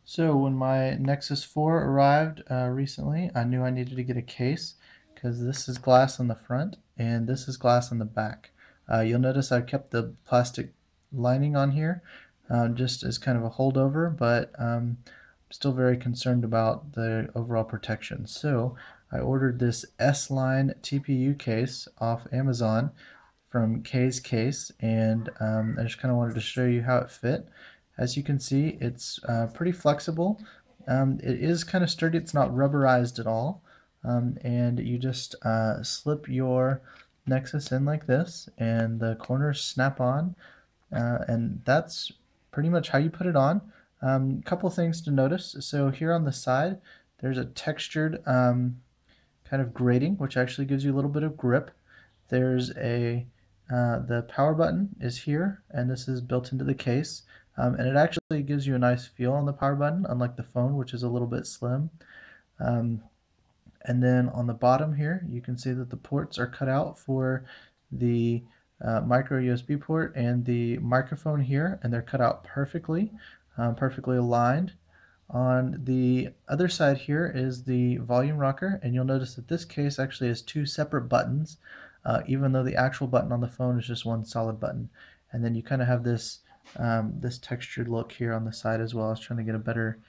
So when my Nexus 4 arrived recently, I knew I needed to get a case because this is glass on the front and this is glass on the back. You'll notice I kept the plastic lining on here just as kind of a holdover, but I'm still very concerned about the overall protection. So I ordered this S-Line TPU case off Amazon from K's Case, and I just kind of wanted to show you how it fit. As you can see, it's pretty flexible. It is kind of sturdy. It's not rubberized at all. And you just slip your Nexus in like this, and the corners snap on. And that's pretty much how you put it on. Couple things to notice. So here on the side, there's a textured kind of grating, which actually gives you a little bit of grip. There's the power button is here, and this is built into the case. And it actually gives you a nice feel on the power button, unlike the phone, which is a little bit slim. And then on the bottom here, you can see that the ports are cut out for the micro USB port and the microphone here, and they're cut out perfectly, perfectly aligned. On the other side here is the volume rocker, and you'll notice that this case actually has two separate buttons, even though the actual button on the phone is just one solid button. And then you kind of have this this textured look here on the side as well. I was trying to get a better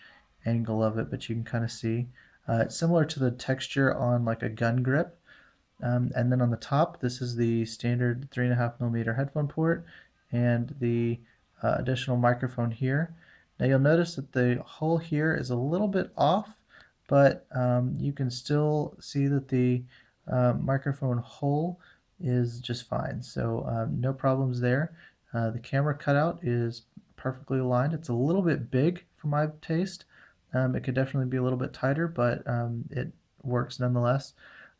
angle of it, but you can kind of see. It's similar to the texture on like a gun grip. And then on the top, this is the standard 3.5mm headphone port and the additional microphone here. Now you'll notice that the hole here is a little bit off, but you can still see that the microphone hole is just fine. So no problems there. The camera cutout is perfectly aligned. It's a little bit big for my taste. It could definitely be a little bit tighter, but it works nonetheless.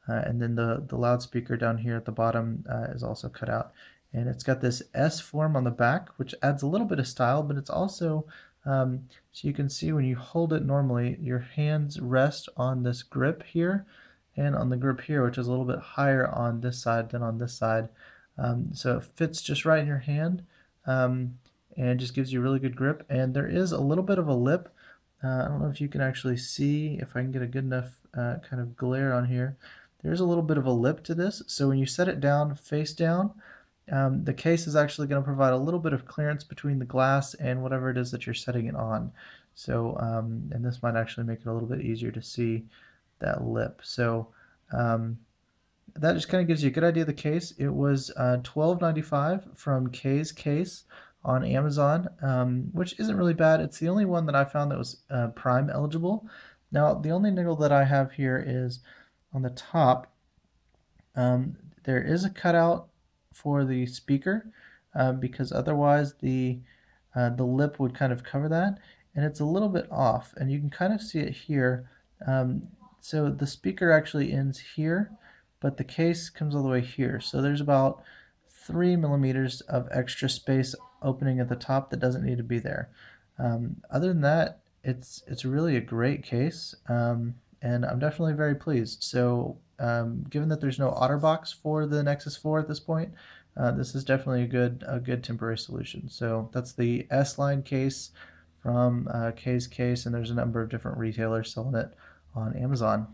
And then the loudspeaker down here at the bottom is also cut out. And it's got this S form on the back, which adds a little bit of style, but it's also, so you can see when you hold it normally, your hands rest on this grip here and on the grip here, which is a little bit higher on this side than on this side. So it fits just right in your hand and just gives you really good grip. And there is a little bit of a lip. I don't know if you can actually see, if I can get a good enough kind of glare on here. There's a little bit of a lip to this, so when you set it down face down, the case is actually going to provide a little bit of clearance between the glass and whatever it is that you're setting it on. So, and this might actually make it a little bit easier to see that lip. So that just kind of gives you a good idea of the case. It was $12.95 from K's Case on Amazon, which isn't really bad. It's the only one that I found that was Prime eligible. Now, the only niggle that I have here is on the top, there is a cutout for the speaker because otherwise the lip would kind of cover that, and it's a little bit off, and you can kind of see it here. So the speaker actually ends here, but the case comes all the way here. So there's about 3mm of extra space opening at the top that doesn't need to be there. Other than that, it's really a great case, and I'm definitely very pleased. So given that there's no OtterBox for the Nexus 4 at this point, this is definitely a good temporary solution. So that's the S-Line case from K's Case, and there's a number of different retailers selling it on Amazon.